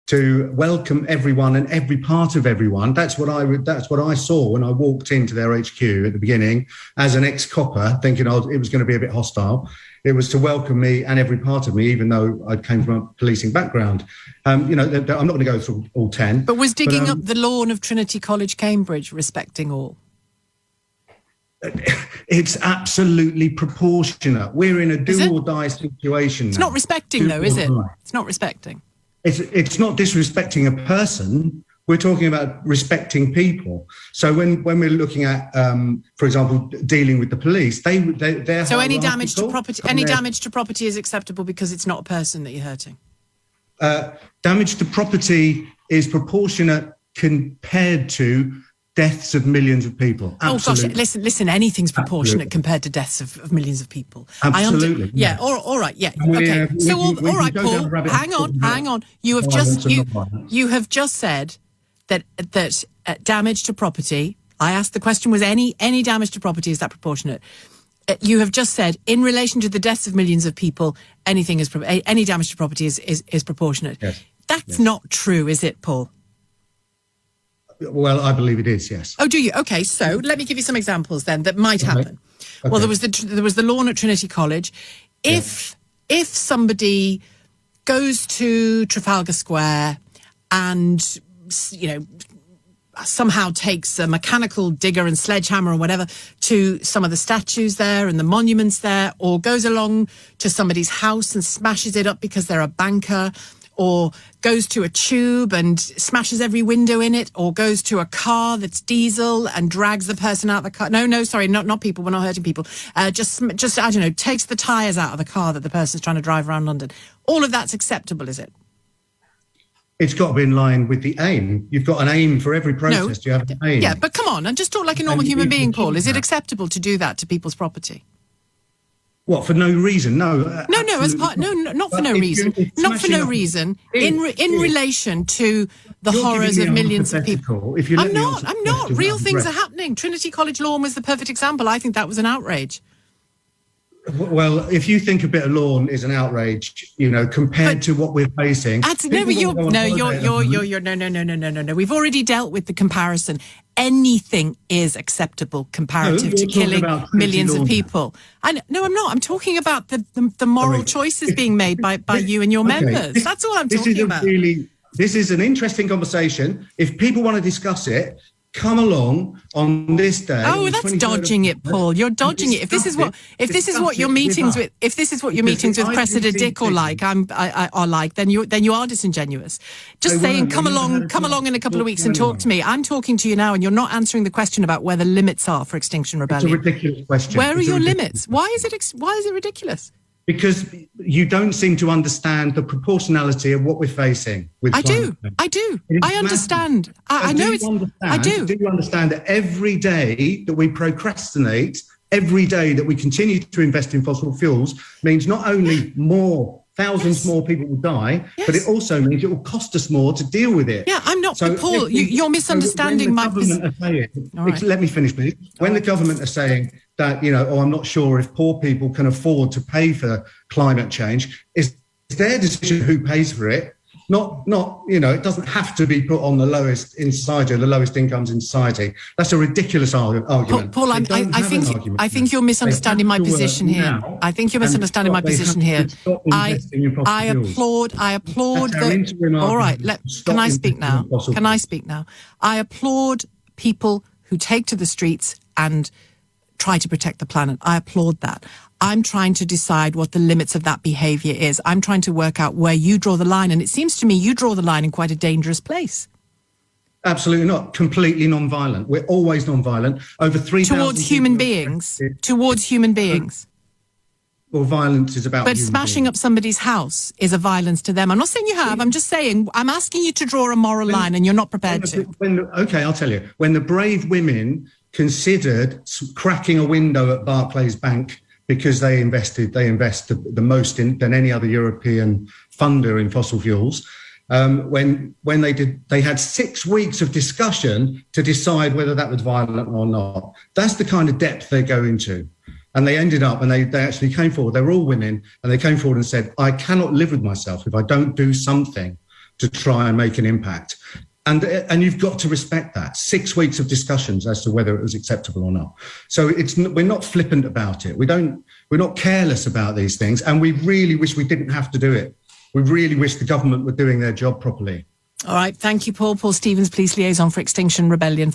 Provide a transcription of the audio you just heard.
to welcome everyone and every part of everyone. That's what I saw when I walked into their HQ at the beginning as an ex-copper, thinking it was going to be a bit hostile. It was to welcome me and every part of me, even though I came from a policing background. I'm not going to go through all 10. But was digging up the lawn of Trinity College Cambridge respecting all? It's absolutely proportionate. We're in a do or die situation. It's not respecting, though, is it? It's not respecting. It's not disrespecting a person. We're talking about respecting people. So when we're looking at, for example, dealing with the police, they're so any damage to property is acceptable because it's not a person that you're hurting. Damage to property is proportionate compared to deaths of millions of people. Absolutely. Oh gosh, listen, anything's proportionate compared to deaths of millions of people. Absolutely. All right, yeah. Okay. So all right, Paul, hang on. You have just said that damage to property, I asked the question, was any damage to property, is that proportionate? You have just said, in relation to the deaths of millions of people, any damage to property is proportionate. Yes. That's not true, is it, Paul? Well, I believe it is, yes. Oh, do you? Okay, so let me give you some examples then that might happen. Okay. Well, there was the lawn at Trinity College. If somebody goes to Trafalgar Square and, somehow takes a mechanical digger and sledgehammer or whatever to some of the statues there and the monuments there, or goes along to somebody's house and smashes it up because they're a banker, or goes to a tube and smashes every window in it, or goes to a car that's diesel and drags the person out of the car. No, sorry, not people. We're not hurting people. Just I don't know, takes the tyres out of the car that the person's trying to drive around London. All of that's acceptable, is it? It's got to be in line with the aim. You've got an aim for every protest. You have an aim. Yeah, but come on, and just talk like a normal human being, Paul. Is it acceptable to do that to people's property? What, for no reason? No. Not for no reason. Not for no reason. In relation to the horrors of millions of people. I'm not. Real things are happening. Trinity College lawn was the perfect example. I think that was an outrage. Well, if you think a bit of lawn is an outrage, compared to what we're facing. No. We've already dealt with the comparison. Anything is acceptable comparative to killing millions of people. I'm not. I'm talking about the moral choices being made by you and your members. That's all I'm talking about. This is an interesting conversation. If people want to discuss it, come along on this day. Oh, that's dodging it, Paul. You're dodging it. If this is what your meetings with Cressida Dick are like, then you are disingenuous. Just saying, come along in a couple of weeks and talk to me. I'm talking to you now, and you're not answering the question about where the limits are for Extinction Rebellion. It's a ridiculous question. Where are your limits? Why is it ridiculous? Because you don't seem to understand the proportionality of what we're facing. I do. I understand. I know it's. I do. Do you understand that every day that we procrastinate, every day that we continue to invest in fossil fuels, means not only thousands more people will die, but it also means it will cost us more to deal with it. Yeah, I'm not. So Paul, you're misunderstanding my position. Let me finish, please. When the government are saying that, I'm not sure if poor people can afford to pay for climate change, it's their decision who pays for it. Not, it doesn't have to be put on the lowest in society, the lowest incomes in society. That's a ridiculous argument. Paul, I think you're misunderstanding my position here. I think you're misunderstanding my position here. I applaud. All right, can I speak now? I applaud people who take to the streets and try to protect the planet. I applaud that. I'm trying to decide what the limits of that behaviour is. I'm trying to work out where you draw the line. And it seems to me you draw the line in quite a dangerous place. Absolutely not. Completely non-violent. We're always non-violent. Over 3,000 towards human beings. Well, violence is about. But smashing up somebody's house is a violence to them. I'm not saying you have. I'm just saying I'm asking you to draw a moral line, and you're not prepared to. Okay, I'll tell you. When the brave women considered cracking a window at Barclays Bank because they invest the most than any other European funder in fossil fuels. When they did, they had 6 weeks of discussion to decide whether that was violent or not. That's the kind of depth they go into. And they ended up, and they actually came forward. They were all women, and they came forward and said, I cannot live with myself if I don't do something to try and make an impact. And you've got to respect that. 6 weeks of discussions as to whether it was acceptable or not. So we're not flippant about it. We're not careless about these things. And we really wish we didn't have to do it. We really wish the government were doing their job properly. All right. Thank you, Paul. Paul Stevens, Police Liaison for Extinction Rebellion.